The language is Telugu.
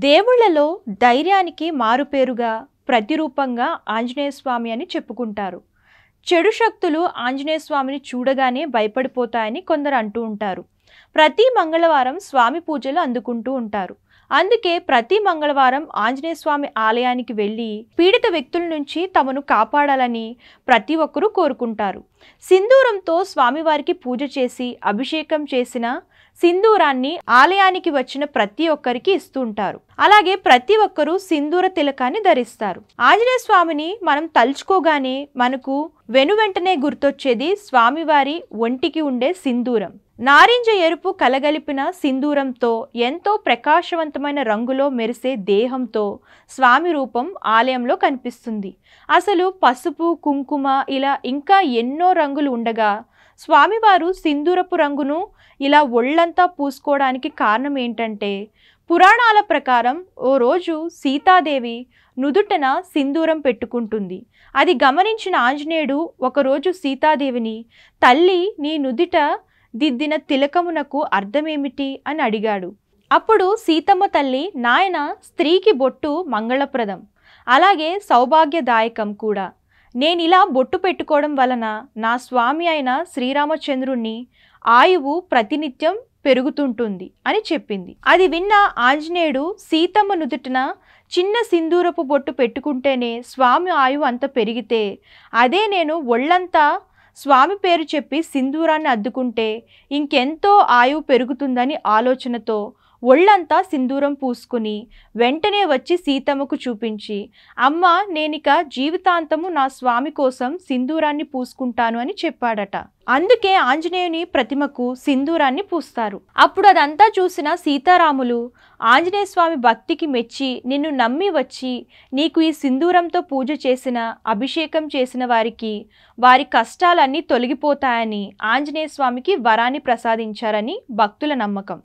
దేవుళ్లలో ధైర్యానికి మారుపేరుగా ప్రతిరూపంగా ఆంజనేయ స్వామి అని చెప్పుకుంటారు. చెడు శక్తులు ఆంజనేయ స్వామిని చూడగానే భయపడిపోతాయని కొందరు అంటూ ఉంటారు. ప్రతి మంగళవారం స్వామి పూజలు అందుకుంటూ ఉంటారు. అందుకే ప్రతి మంగళవారం ఆంజనేయ స్వామి ఆలయానికి వెళ్ళి పీడిత వ్యక్తుల నుంచి తమను కాపాడాలని ప్రతి ఒక్కరూ కోరుకుంటారు. సింధూరంతో స్వామివారికి పూజ చేసి అభిషేకం చేసిన సింధూరాన్ని ఆలయానికి వచ్చిన ప్రతి ఒక్కరికి ఇస్తూ ఉంటారు. అలాగే ప్రతి ఒక్కరూ సింధూర తిలకాన్ని ధరిస్తారు. ఆంజనేయ స్వామిని మనం తలుచుకోగానే మనకు వెనువెంటనే గుర్తొచ్చేది స్వామివారి ఒంటికి ఉండే సింధూరం. నారింజ ఎరుపు కలగలిపిన సింధూరంతో ఎంతో ప్రకాశవంతమైన రంగులో మెరిసే దేహంతో స్వామి రూపం ఆలయంలో కనిపిస్తుంది. అసలు పసుపు, కుంకుమ ఇలా ఇంకా ఎన్నో రంగులు ఉండగా స్వామివారు సింధూరపు రంగును ఇలా ఒళ్ళంతా పూసుకోవడానికి కారణం ఏంటంటే, పురాణాల ప్రకారం ఓ రోజు సీతాదేవి నుదుటన సింధూరం పెట్టుకుంటుంది. అది గమనించిన ఆంజనేయుడు ఒకరోజు సీతాదేవిని, తల్లి నీ నుదిట దిద్దిన తిలకమునకు అర్థమేమిటి అని అడిగాడు. అప్పుడు సీతమ్మ తల్లి, నాయన, స్త్రీకి బొట్టు మంగళప్రదం, అలాగే సౌభాగ్యదాయకం కూడా. నేనిలా బొట్టు పెట్టుకోవడం వలన నా స్వామి అయిన శ్రీరామచంద్రుణ్ణి ఆయువు ప్రతినిత్యం పెరుగుతుంటుంది అని చెప్పింది. అది విన్న ఆంజనేయుడు సీతమ్మ నుదుటిన చిన్న సింధూరపు బొట్టు పెట్టుకుంటేనే స్వామి ఆయువు అంత పెరిగితే, అదే నేను ఒళ్ళంతా స్వామి పేరు చెప్పి సింధూరాన్ని అద్దుకుంటే ఇంకెంతో ఆయువు పెరుగుతుందని ఆలోచనతో ఒళ్ళంతా సింధూరం పూసుకుని వెంటనే వచ్చి సీతమ్మకు చూపించి, అమ్మ, నేనిక జీవితాంతము నా స్వామి కోసం సింధూరాన్ని పూసుకుంటాను అని చెప్పాడట. అందుకే ఆంజనేయుని ప్రతిమకు సింధూరాన్ని పూస్తారు. అప్పుడు అదంతా చూసిన సీతారాములు ఆంజనేయ స్వామి భక్తికి మెచ్చి, నిన్ను నమ్మి వచ్చి నీకు ఈ సింధూరంతో పూజ చేసిన, అభిషేకం చేసిన వారికి వారి కష్టాలన్నీ తొలగిపోతాయని ఆంజనేయ స్వామికి వరాన్ని ప్రసాదించారని భక్తుల నమ్మకం.